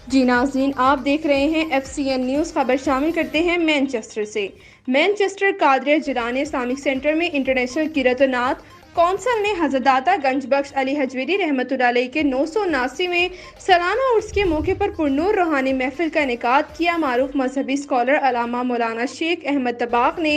जी नाज़रीन, आप देख रहे हैं FCN न्यूज़। खबर शामिल करते हैं मैनचेस्टर से। Manchester Qadria Jilani Islamic centre में इंटरनेशनल कीरतनात कौंसल ने हज़रत गंजबख्श अली हजवेरी रहमतुल्लाह अलैह के 979वें सालाना उर्स के मौके पर पुरनूर रूहानी महफिल का इनेकाद किया। मारूफ मजहबी स्कॉलर अलामा मौलाना शेख अहमद दबाग ने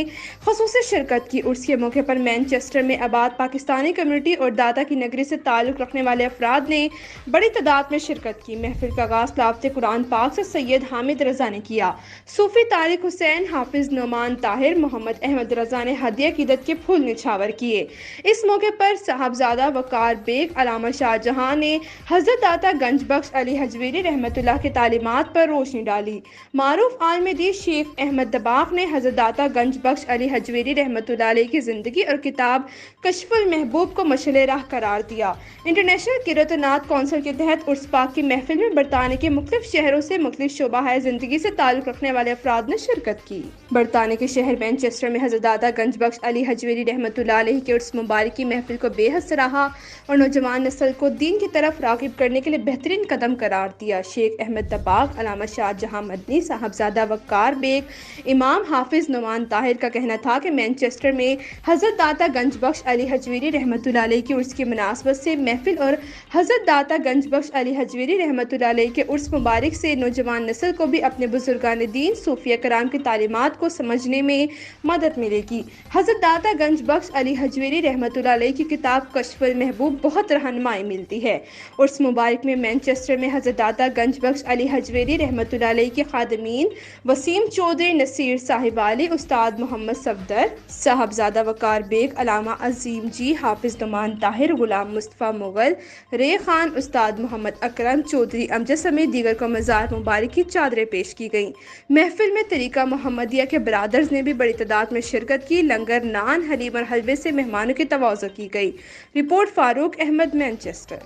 खसूसी शिरकत की। उर्स के मौके पर मैनचेस्टर में आबाद पाकिस्तानी कम्युनिटी और दाता की नगरी से ताल्लुक़ रखने वाले अफराद ने बड़ी तादाद में शिरकत की। महफिल का आगाज़ तिलावत कुरान पाक से सैयद हामिद रजा ने किया। सूफी तारिक हुसैन, हाफिज नोमान ताहिर, मोहम्मद अहमद रजा ने हदिया कीदत के फूल निछावर किए। इस मौके पर साहबजादा वकार बेग अलामा शाहजहां ने हजरत दाता गंजबख्श अली हजवेरी रहमतुल्लाह के तालीमात पर रोशनी डाली। मारूफ आलमदी शेख अहमद दबाग ने हजरत दाता गंजबख्श अली हजवेरी रहमतुल्लाह अलैह की जिंदगी और किताब कशफुल महबूब को मशले राह करार दिया। इंटरनेशनल कीरतनात कौंसिल के तहत उर्स पाक की महफिल में बरतानिया के मुख्तलिफ शहरों से मुख्तलिफ शोबा जिंदगी से ताल्लुक़ रखने वाले अफराद ने शिरकत की। बरतानिया के शहर मैनचेस्टर में हजरत दाता गंजबख्श अली हजवेरी रहमतुल्लाह अलैह के उर्स मुबारक की महफिल को बेहद सराहा और नौजवान नस्ल को दीन की तरफ राग़िब करने के लिए बेहतरीन कदम करार दिया। शेख अहमद दबाग, अलामा शाहजहां मदनी, साहबजादा वकार बेग, इमाम हाफिज नोमान ताहिर का कहना था कि मैनचेस्टर में हजरत दाता गंजबख्श अली हजवेरी रहमतुल्लाह अलैह की उर्स की मुनासबत से महफिल और हजरत दाता गंजबख्श अली हजवेरी रहमतुल्लाह अलैह के उर्स मुबारक से नौजवान नस्ल को भी अपने बुजुर्गान दीन सूफिया कराम की तालीमात को समझने में मदद मिलेगी। हजरत दाता गंजबख्श अली हजवेरी रहमतुल्लाह अलैह की किताब कशफुल महबूब बहुत रहनुमाई मिलती है। उर्स मुबारक में मैनचेस्टर में हजरत दाता गंजबख्श अली हजवेरी रहमतुल्लाह अलैह के खादमीन वसीम चौधरी, नसीर साहिबाली, उस्ताद मोहम्मद सफदर, साहबजादा वकार बेग, अलामा अजीम जी, हाफिज नोमान ताहिर, गुलाम मुस्तफ़ा मुगल, रे खान, उस्ताद मोहम्मद अकरम चौधरी अमजद समेत दीगर को मज़ार मुबारक की चादरें पेश की गईं। महफिल में तरीका मोहम्मदिया के ब्रादर्स ने भी बड़ी तादाद में शिरकत की। लंगर, नान, हलीम और हलवे से मेहमानों की तवाज़ो की गई। Report Farooq Ahmed, Manchester.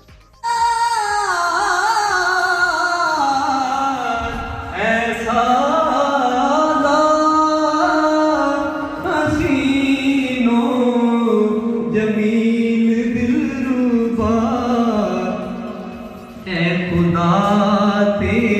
खुदा तेरे